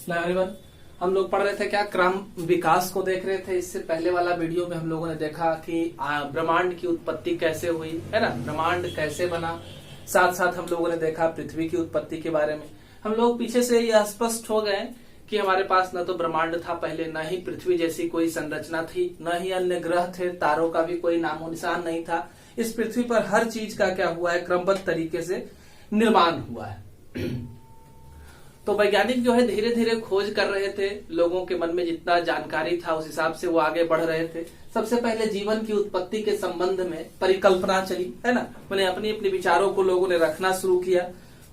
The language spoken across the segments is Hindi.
एवरीवन, हम लोग पढ़ रहे थे क्या क्रम विकास को देख रहे थे। इससे पहले वाला वीडियो में हम लोगों ने देखा कि ब्रह्मांड की उत्पत्ति कैसे हुई है ना, ब्रह्मांड कैसे बना। साथ साथ हम लोगों ने देखा पृथ्वी की उत्पत्ति के बारे में। हम लोग पीछे से यह स्पष्ट हो गए कि हमारे पास न तो ब्रह्मांड था पहले, न ही पृथ्वी जैसी कोई संरचना थी, न ही अन्य ग्रह थे, तारों का भी कोई नामो निशान नहीं था। इस पृथ्वी पर हर चीज का क्या हुआ है, क्रमबद्ध तरीके से निर्माण हुआ है। तो वैज्ञानिक जो है धीरे धीरे खोज कर रहे थे, लोगों के मन में जितना जानकारी था उस हिसाब से वो आगे बढ़ रहे थे। सबसे पहले जीवन की उत्पत्ति के संबंध में परिकल्पना चली है ना, मैंने अपनी अपनी विचारों को लोगों ने रखना शुरू किया।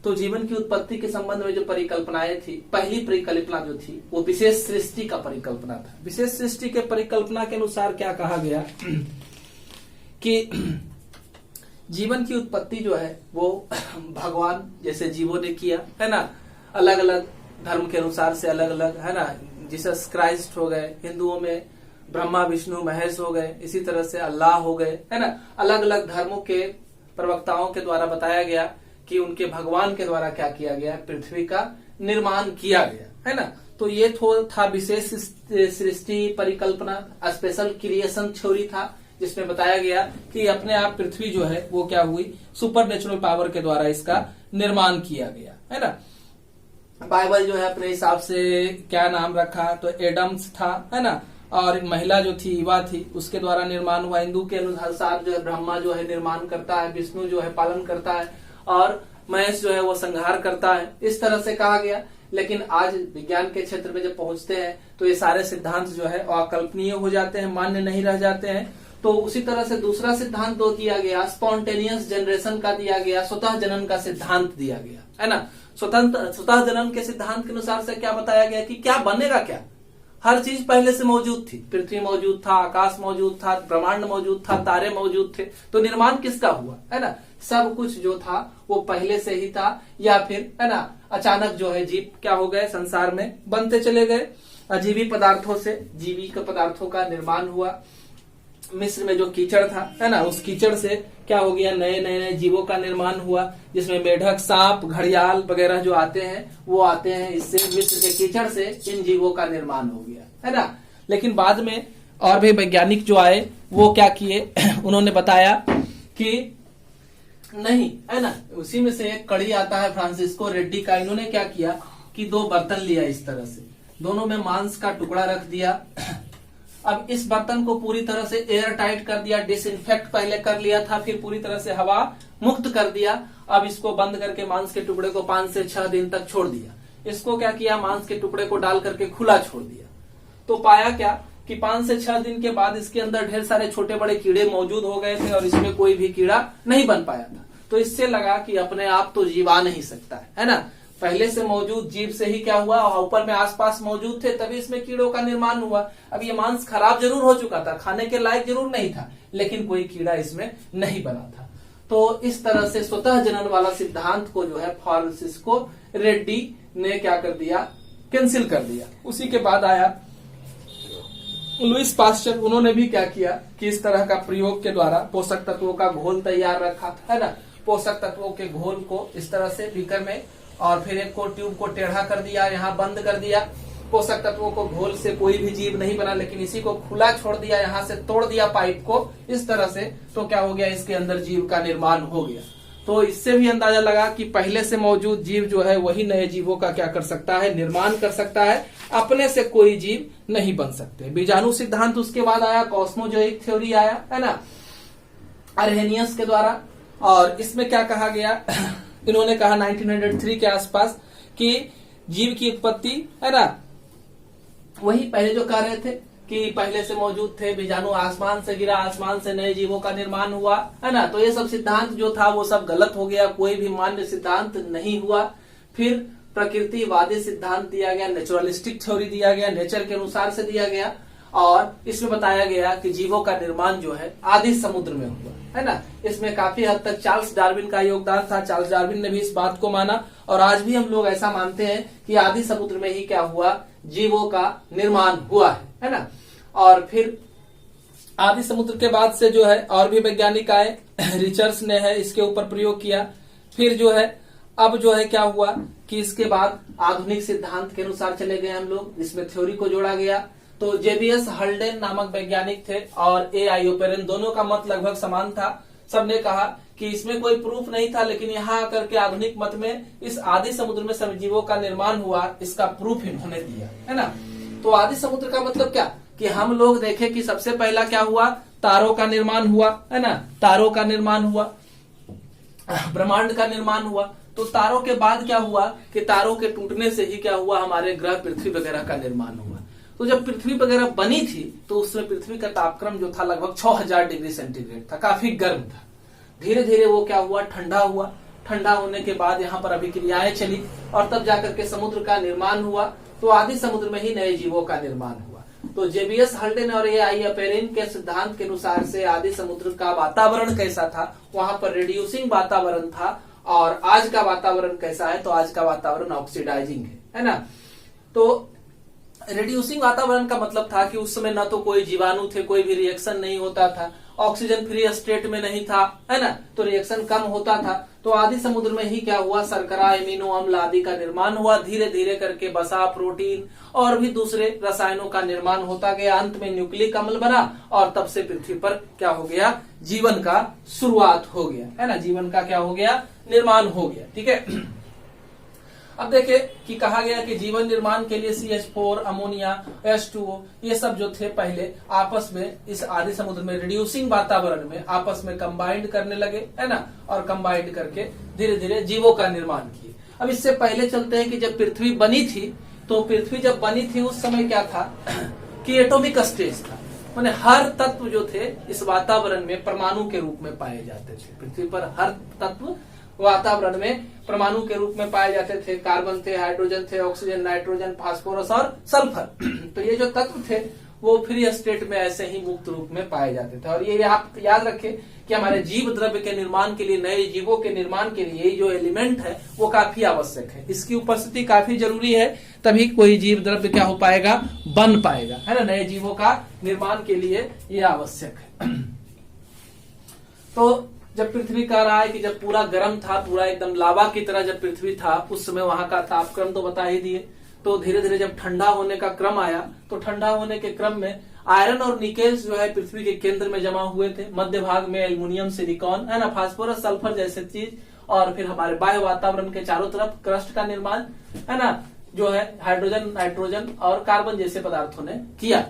तो जीवन की उत्पत्ति के संबंध में जो परिकल्पनाएं थी, पहली परिकल्पना जो थी वो विशेष सृष्टि का परिकल्पना था। विशेष सृष्टि के परिकल्पना के अनुसार क्या कहा गया कि जीवन की उत्पत्ति जो है वो भगवान जैसे जीवों ने किया है ना, अलग अलग धर्म के अनुसार से अलग अलग है ना। जीसस क्राइस्ट हो गए, हिंदुओं में ब्रह्मा विष्णु महेश हो गए, इसी तरह से अल्लाह हो गए है ना। अलग अलग धर्मों के प्रवक्ताओं के द्वारा बताया गया कि उनके भगवान के द्वारा क्या किया गया, पृथ्वी का निर्माण किया गया है ना। तो ये था विशेष सृष्टि परिकल्पना, स्पेशल क्रिएशन थ्योरी था, जिसमें बताया गया कि अपने आप पृथ्वी जो है वो क्या हुई, सुपर नेचुरल पावर के द्वारा इसका निर्माण किया गया है ना। बाइबल जो है अपने हिसाब से क्या नाम रखा, तो एडम्स था है ना, और महिला जो थी ईवा थी, उसके द्वारा निर्माण हुआ। हिंदू के अनुसार जो है ब्रह्मा जो है निर्माण करता है, विष्णु जो है पालन करता है, और महेश जो है वो संहार करता है, इस तरह से कहा गया। लेकिन आज विज्ञान के क्षेत्र में जब पहुंचते हैं तो ये सारे सिद्धांत जो है अकल्पनीय हो जाते हैं, मान्य नहीं रह जाते हैं। तो उसी तरह से दूसरा सिद्धांत दो दिया गया, स्पॉन्टेनियस जनरेशन का दिया गया, स्वतः जनन का सिद्धांत दिया गया है ना। स्वतः जनन के सिद्धांत के अनुसार से क्या बताया गया कि क्या बनेगा, क्या हर चीज पहले से मौजूद थी, पृथ्वी मौजूद था, आकाश मौजूद था, ब्रह्मांड मौजूद था, तारे मौजूद थे। तो निर्माण किसका हुआ है ना, सब कुछ जो था वो पहले से ही था, या फिर है ना अचानक जो है जीव क्या हो गए, संसार में बनते चले गए। अजीवी पदार्थों से जीवी के पदार्थों का निर्माण हुआ। मिस्र में जो कीचड़ था है ना, उस कीचड़ से क्या हो गया, नए नए जीवों का निर्माण हुआ, जिसमें मेढक, सांप, घड़ियाल वगैरह जो आते हैं वो आते हैं। इससे मिस्र के कीचड़ से इन जीवों का निर्माण हो गया है ना। लेकिन बाद में और भी वैज्ञानिक जो आए वो क्या किए, उन्होंने बताया कि नहीं है ना। उसी में से एक कड़ी आता है फ्रांसिस्को रेड्डी का। इन्होंने क्या किया कि दो बर्तन लिया, इस तरह से दोनों में मांस का टुकड़ा रख दिया। अब इस बर्तन को पूरी तरह से एयर टाइट कर दिया, डिसइंफेक्ट पहले कर लिया था, फिर पूरी तरह से हवा मुक्त कर दिया। अब इसको बंद करके मांस के टुकड़े को 5 से 6 दिन तक छोड़ दिया। इसको क्या किया, मांस के टुकड़े को डाल करके खुला छोड़ दिया। तो पाया क्या कि 5 से 6 दिन के बाद इसके अंदर ढेर सारे छोटे बड़े कीड़े मौजूद हो गए थे और इसमें कोई भी कीड़ा नहीं बन पाया था। तो इससे लगा कि अपने आप तो जीव आ नहीं सकता है ना, पहले से मौजूद जीव से ही क्या हुआ, ऊपर में आसपास मौजूद थे तभी इसमें कीड़ों का निर्माण हुआ। अब ये मांस खराब जरूर हो चुका था, खाने के लायक जरूर नहीं था, लेकिन कोई कीड़ा इसमें नहीं बना था। तो इस तरह से स्वतः जनन वाला सिद्धांत को जो है फ्रांसिस्को रेड्डी ने क्या कर दिया, कैंसिल कर दिया। उसी के बाद आया लुईस पास्चर। उन्होंने भी क्या किया कि इस तरह का प्रयोग के द्वारा पोषक तत्वों का घोल तैयार रखा है ना। पोषक तत्वों के घोल को इस तरह से बीकर में, और फिर एक को ट्यूब को टेढ़ा कर दिया, यहाँ बंद कर दिया। पोषक तत्वों को घोल से कोई भी जीव नहीं बना, लेकिन इसी को खुला छोड़ दिया, यहाँ से तोड़ दिया पाइप को इस तरह से। तो क्या हो गया, इसके अंदर जीव का निर्माण हो गया। तो इससे भी अंदाजा लगा कि पहले से मौजूद जीव जो है वही नए जीवों का क्या कर सकता है, निर्माण कर सकता है, अपने से कोई जीव नहीं बन सकते। बीजाणु सिद्धांत उसके बाद आया, कॉस्मोजोइक थ्योरी आया है ना, अर्हेनियस के द्वारा। और इसमें क्या कहा गया, इन्होंने कहा 1903 के आसपास कि जीव की उत्पत्ति है ना, वही पहले जो कह रहे थे कि पहले से मौजूद थे, बीजाणु आसमान से गिरा, आसमान से नए जीवों का निर्माण हुआ है ना। तो ये सब सिद्धांत जो था वो सब गलत हो गया, कोई भी मान्य सिद्धांत नहीं हुआ। फिर प्रकृतिवादी सिद्धांत दिया गया, नेचुरलिस्टिक थ्योरी दिया गया, नेचर के अनुसार से दिया गया। और इसमें बताया गया कि जीवों का निर्माण जो है आदि समुद्र में हुआ है ना। इसमें काफी हद तक चार्ल्स डार्विन का योगदान था। चार्ल्स डार्विन ने भी इस बात को माना, और आज भी हम लोग ऐसा मानते हैं कि आदि समुद्र में ही क्या हुआ, जीवों का निर्माण हुआ है ना। और फिर आदि समुद्र के बाद से जो है और भी वैज्ञानिक आए, रिचर्ड्स ने है इसके ऊपर प्रयोग किया। फिर जो है अब जो है क्या हुआ कि इसके बाद आधुनिक सिद्धांत के अनुसार चले गए हम लोग, इसमें थ्योरी को जोड़ा गया। तो जेबीएस हल्डेन नामक वैज्ञानिक थे और ए.आई. ओपेरन, दोनों का मत लगभग समान था। सबने कहा कि इसमें कोई प्रूफ नहीं था, लेकिन यहाँ आकर के आधुनिक मत में इस आदि समुद्र में सजीवों का निर्माण हुआ, इसका प्रूफ इन्होंने दिया, है ना। तो आदि समुद्र का मतलब क्या कि हम लोग देखें कि सबसे पहला क्या हुआ, तारों का निर्माण हुआ, है ना, तारों का निर्माण हुआ, ब्रह्मांड का निर्माण हुआ। तो तारों के बाद क्या हुआ कि तारों के टूटने से ही क्या हुआ, हमारे ग्रह पृथ्वी वगैरह का निर्माण हुआ। तो जब पृथ्वी वगैरह बनी थी तो उसमें पृथ्वी का तापक्रम जो था लगभग 6000 डिग्री सेंटीग्रेड था, काफी गर्म था। धीरे धीरे वो क्या हुआ, ठंडा हुआ। ठंडा होने के बाद यहाँ पर अभिक्रियाएं चली और तब जाकर के समुद्र का निर्माण हुआ। तो आदि समुद्र में ही नए जीवों का निर्माण हुआ। तो जेबीएस हल्डेन और ए.आई. ओपेरन के सिद्धांत के अनुसार से आदि समुद्र का वातावरण कैसा था, वहां पर रिड्यूसिंग वातावरण था। और आज का वातावरण कैसा है, तो आज का वातावरण ऑक्सीडाइजिंग है ना। तो रिड्यूसिंग वातावरण का मतलब था कि उस समय न तो कोई जीवाणु थे, कोई भी रिएक्शन नहीं होता था, ऑक्सीजन फ्री स्टेट में नहीं था, है ना, तो रिएक्शन कम होता था। तो आदि समुद्र में ही क्या हुआ, शर्करा, एमिनो अम्ल आदि का निर्माण हुआ। धीरे धीरे करके वसा, प्रोटीन और भी दूसरे रसायनों का निर्माण होता गया। अंत में न्यूक्लिक अम्ल बना और तब से पृथ्वी पर क्या हो गया, जीवन का शुरुआत हो गया, है ना, जीवन का क्या हो गया, निर्माण हो गया। ठीक है। अब देखिए कि कहा गया कि जीवन निर्माण के लिए CH4, अमोनिया, H2O ये सब जो थे पहले आपस में इस आदि समुद्र में रिड्यूसिंग वातावरण में आपस में कंबाइंड करने लगे, है ना, और कंबाइंड करके धीरे धीरे जीवों का निर्माण किए। अब इससे पहले चलते हैं कि जब पृथ्वी बनी थी, तो पृथ्वी जब बनी थी उस समय क्या था कि एटॉमिक स्टेज था, माने हर तत्व जो थे इस वातावरण में परमाणु के रूप में पाए जाते थे। पृथ्वी पर हर तत्व वातावरण में परमाणु के रूप में पाए जाते थे। कार्बन थे, हाइड्रोजन थे, ऑक्सीजन, नाइट्रोजन, फास्फोरस और सल्फर। तो ये जो तत्व थे वो फ्री स्टेट में ऐसे ही मुक्त रूप में पाए जाते थे। और ये आप याद रखें कि हमारे जीव द्रव्य के निर्माण के लिए, नए जीवों के निर्माण के लिए जो एलिमेंट है वो काफी आवश्यक है, इसकी उपस्थिति काफी जरूरी है, तभी कोई जीव द्रव्य क्या हो पाएगा, बन पाएगा, है ना, नए जीवों का निर्माण के लिए ये आवश्यक है। तो जब पृथ्वी कह रहा है कि जब पूरा गर्म था, पूरा एकदम लावा की तरह जब पृथ्वी था, उस समय वहां का तापक्रम तो बता ही दिए। तो धीरे धीरे जब ठंडा होने का क्रम आया, तो ठंडा होने के क्रम में आयरन और निकेल जो है पृथ्वी के केंद्र में जमा हुए थे। मध्य भाग में एल्युमिनियम, सिलिकॉन, है ना, फास्फोरस, सल्फर जैसे चीज, और फिर हमारे बाह्य वातावरण के चारों तरफ क्रस्ट का निर्माण, है ना, जो है हाइड्रोजन, नाइट्रोजन और कार्बन जैसे पदार्थों ने किया।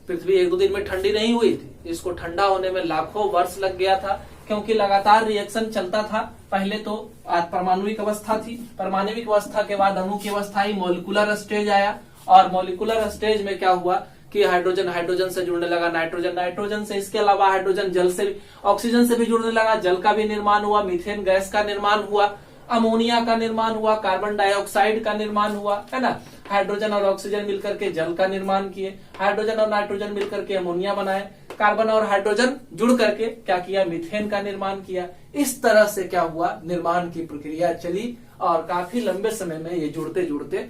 पृथ्वी एक दो दिन में ठंडी नहीं हुई थी, इसको ठंडा होने में लाखों वर्ष लग गया था, क्योंकि लगातार रिएक्शन चलता था। पहले तो परमाणुविक अवस्था थी, परमाणुविक अवस्था के बाद अणु की अवस्था ही, मॉलिक्यूलर स्टेज आया, और मॉलिक्यूलर स्टेज में क्या हुआ कि हाइड्रोजन हाइड्रोजन से जुड़ने लगा, नाइट्रोजन नाइट्रोजन से, इसके अलावा हाइड्रोजन जल से, ऑक्सीजन से भी जुड़ने लगा, जल का भी निर्माण हुआ, मीथेन गैस का निर्माण हुआ, अमोनिया का निर्माण हुआ, कार्बन डाइऑक्साइड का निर्माण हुआ, है ना, हाइड्रोजन और ऑक्सीजन मिलकर के जल का निर्माण किए, हाइड्रोजन और नाइट्रोजन मिलकर के अमोनिया बनाए, कार्बन और हाइड्रोजन जुड़ करके क्या किया, मीथेन का निर्माण किया। इस तरह से क्या हुआ, निर्माण की प्रक्रिया चली और काफी लंबे समय में ये जुड़ते जुड़ते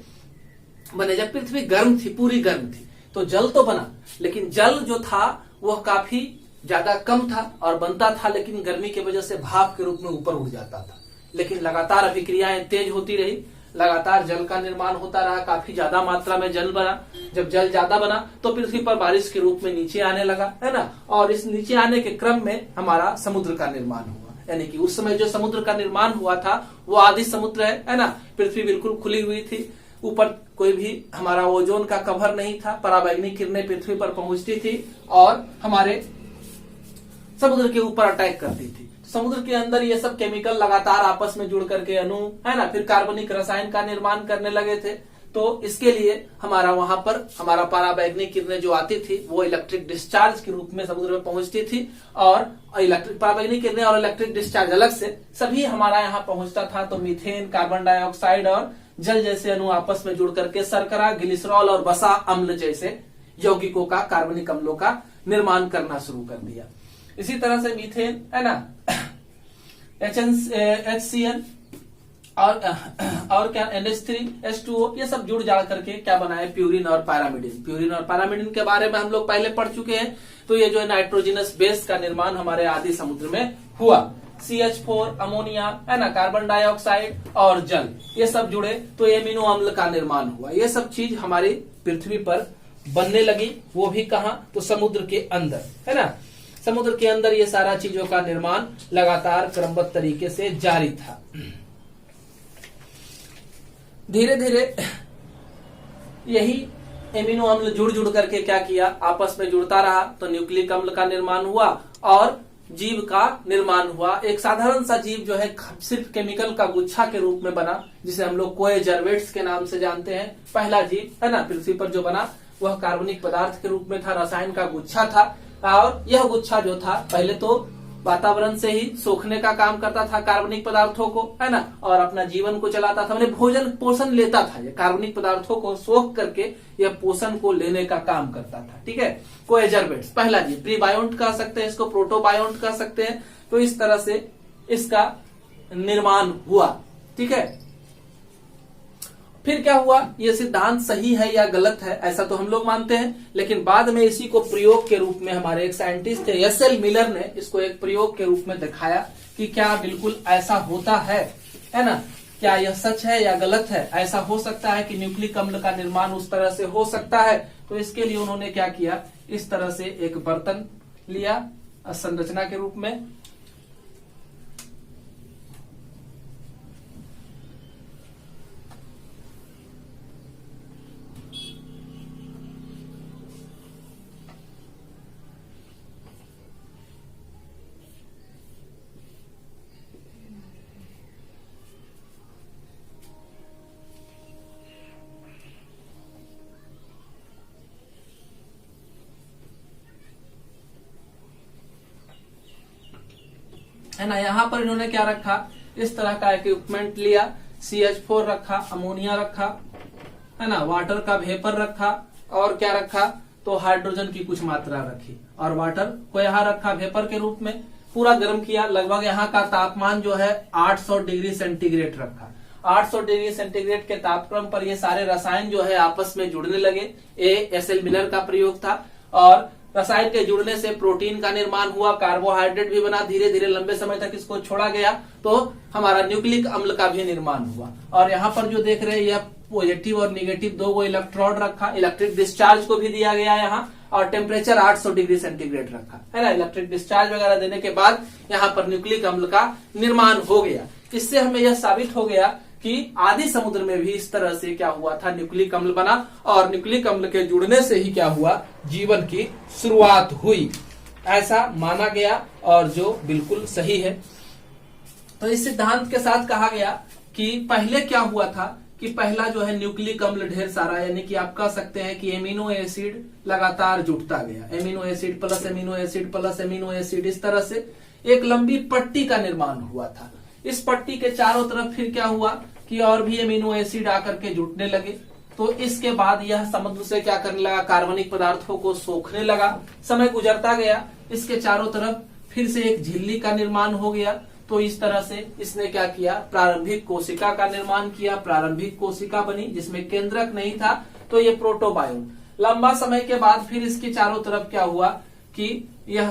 बने। जब पृथ्वी गर्म थी, पूरी गर्म थी, तो जल तो बना, लेकिन जल जो था वह काफी ज्यादा कम था और बनता था, लेकिन गर्मी की वजह से भाप के रूप में ऊपर उड़ जाता था। लेकिन लगातार अभिक्रियाएं तेज होती रही, लगातार जल का निर्माण होता रहा, काफी ज्यादा मात्रा में जल बना। जब जल ज्यादा बना तो पृथ्वी पर बारिश के रूप में नीचे आने लगा, है ना, और इस नीचे आने के क्रम में हमारा समुद्र का निर्माण हुआ। यानी कि उस समय जो समुद्र का निर्माण हुआ था वो आदि समुद्र है ना। पृथ्वी बिल्कुल खुली हुई थी, ऊपर कोई भी हमारा ओजोन का कवर नहीं था, पराबैंगनी किरणें पृथ्वी पर पहुंचती थी और हमारे समुद्र के ऊपर अटैक करती थी। समुद्र के अंदर ये सब केमिकल लगातार आपस में जुड़ करके अणु, है ना, फिर कार्बनिक रसायन का निर्माण करने लगे थे। तो इसके लिए हमारा वहां पर हमारा पराबैंगनी किरणें जो आती थी वो इलेक्ट्रिक डिस्चार्ज के रूप में समुद्र में पहुंचती थी, और इलेक्ट्रिक पराबैंगनी किरणें और इलेक्ट्रिक डिस्चार्ज अलग से सभी हमारा यहाँ पहुंचता था। तो मीथेन, कार्बन डाइऑक्साइड और जल जैसे अणु आपस में जुड़ करके शर्करा, ग्लिसरॉल और वसा अम्ल जैसे यौगिकों का, कार्बनिक अम्लों का निर्माण करना शुरू कर दिया। इसी तरह से मीथेन, है ना, HCl और क्या NH3, H2O ये सब जुड़ जा करके क्या बनाए, प्यूरिन और पैरामिडिन। प्यूरिन और पैरामिडिन के बारे में हम लोग पहले पढ़ चुके हैं। तो ये जो है नाइट्रोजनस बेस का निर्माण हमारे आदि समुद्र में हुआ। CH4 अमोनिया, है ना, कार्बन डाइऑक्साइड और जल, ये सब जुड़े तो एमिनो अम्ल का निर्माण हुआ। ये सब चीज हमारी पृथ्वी पर बनने लगी, वो भी कहां, तो समुद्र के अंदर, है ना। समुद्र के अंदर ये सारा चीजों का निर्माण लगातार क्रमबद्ध तरीके से जारी था। धीरे धीरे यही एमिनो अम्ल जुड़ जुड़ करके क्या किया, आपस में जुड़ता रहा तो न्यूक्लिक अम्ल का निर्माण हुआ और जीव का निर्माण हुआ। एक साधारण सा जीव जो है सिर्फ केमिकल का गुच्छा के रूप में बना, जिसे हम लोग कोए जर्वेट्स के नाम से जानते हैं। पहला जीव, है ना, पृथ्वी पर जो बना वह कार्बनिक पदार्थ के रूप में था, रसायन का गुच्छा था। और यह गुच्छा जो था पहले तो वातावरण से ही सोखने का काम करता था कार्बनिक पदार्थों को, है ना, और अपना जीवन को चलाता था, मतलब भोजन पोषण लेता था। ये कार्बनिक पदार्थों को सोख करके यह पोषण को लेने का काम करता था, ठीक है। कोएजर्वेट्स पहला जीव, प्रीबायोन्ट कह सकते हैं इसको, प्रोटोबायोन्ट कह सकते हैं। तो इस तरह से इसका निर्माण हुआ, ठीक है। फिर क्या हुआ, ये सिद्धांत सही है या गलत है ऐसा तो हम लोग मानते हैं, लेकिन बाद में इसी को प्रयोग के रूप में हमारे एक साइंटिस्ट थे एस.एल. मिलर ने इसको एक प्रयोग के रूप में दिखाया कि क्या बिल्कुल ऐसा होता है ना, क्या यह सच है या गलत है। ऐसा हो सकता है कि न्यूक्लिक अम्ल का निर्माण उस तरह से हो सकता है। तो इसके लिए उन्होंने क्या किया, इस तरह से एक बर्तन लिया संरचना के रूप में, है ना। यहाँ पर इन्होंने क्या रखा, इस तरह का इक्विपमेंट लिया, CH4 रखा, अमोनिया रखा, है ना, वाटर का वेपर रखा, और क्या रखा, तो हाइड्रोजन की कुछ मात्रा रखी, और वाटर को यहाँ रखा वेपर के रूप में। पूरा गर्म किया, लगभग यहाँ का तापमान जो है 800 डिग्री सेंटीग्रेड रखा। 800 डिग्री सेंटीग्रेड के तापक्रम पर ये सारे रसायन जो है आपस में जुड़ने लगे। एस.एल. मिलर का प्रयोग था, और रसायन के जुड़ने से प्रोटीन का निर्माण हुआ, कार्बोहाइड्रेट भी बना। धीरे धीरे लंबे समय तक इसको छोड़ा गया तो हमारा न्यूक्लिक अम्ल का भी निर्माण हुआ। और यहाँ पर जो देख रहे हैं यह पॉजिटिव और निगेटिव दो गो इलेक्ट्रोड रखा, इलेक्ट्रिक डिस्चार्ज को भी दिया गया यहाँ, और टेम्परेचर 800 डिग्री सेंटीग्रेड रखा, है ना। इलेक्ट्रिक डिस्चार्ज वगैरह देने के बाद यहाँ पर न्यूक्लिक अम्ल का निर्माण हो गया। इससे हमें यह साबित हो गया कि आदि समुद्र में भी इस तरह से क्या हुआ था, न्यूक्लिक अम्ल बना, और न्यूक्लिक अम्ल के जुड़ने से ही क्या हुआ, जीवन की शुरुआत हुई, ऐसा माना गया, और जो बिल्कुल सही है। तो इस सिद्धांत के साथ कहा गया कि पहले क्या हुआ था कि पहला जो है न्यूक्लिक अम्ल ढेर सारा, यानी कि आप कह सकते हैं कि एमिनो एसिड लगातार जुटता गया, amino acid plus amino acid plus amino acid, इस तरह से एक लंबी पट्टी का निर्माण हुआ था। इस पट्टी के चारों तरफ फिर क्या हुआ कि और भी एमिनो एसिड आकर के जुटने लगे। तो इसके बाद यह समुद्र से क्या करने लगा, कार्बनिक पदार्थों को सोखने लगा। समय गुजरता गया, इसके चारों तरफ फिर से एक झिल्ली का निर्माण हो गया। तो इस तरह से इसने क्या किया, प्रारंभिक कोशिका का निर्माण किया। प्रारंभिक कोशिका बनी जिसमें केंद्रक नहीं था, तो ये प्रोटोबायोन। लंबा समय के बाद फिर इसके चारों तरफ क्या हुआ कि यह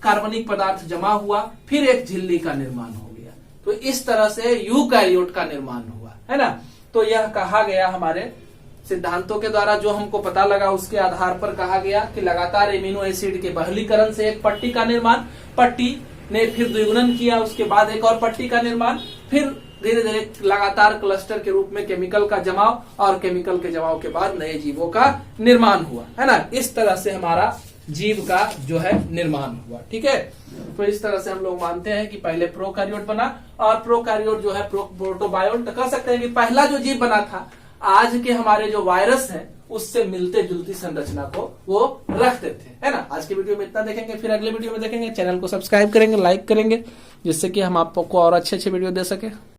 कार्बनिक पदार्थ जमा हुआ, फिर एक झिल्ली का निर्माण हो गया। तो इस तरह से यूकैरियोट का निर्माण हुआ, है ना। तो यह कहा गया हमारे सिद्धांतों के द्वारा, जो हमको पता लगा उसके आधार पर कहा गया कि लगातार एमिनो एसिड के बहलीकरण से एक पट्टी का निर्माण, पट्टी ने फिर द्विगुणन किया, उसके बाद एक और पट्टी का निर्माण, फिर धीरे धीरे लगातार क्लस्टर के रूप में केमिकल का जमाव, और केमिकल के जमाव के बाद नए जीवों का निर्माण हुआ, है ना। इस तरह से हमारा जीव का जो है निर्माण हुआ, ठीक है। तो इस तरह से हम लोग मानते हैं कि पहले प्रोकैरियोट बना, और प्रोकैरियोट जो है प्रोटोबायोट, कह सकते हैं कि पहला जो जीव बना था आज के हमारे जो वायरस है उससे मिलते जुलती संरचना को वो रखते थे, है ना। आज की वीडियो में इतना देखेंगे, फिर अगले वीडियो में देखेंगे। चैनल को सब्सक्राइब करेंगे, लाइक करेंगे, जिससे कि हम आपको और अच्छे वीडियो दे सके।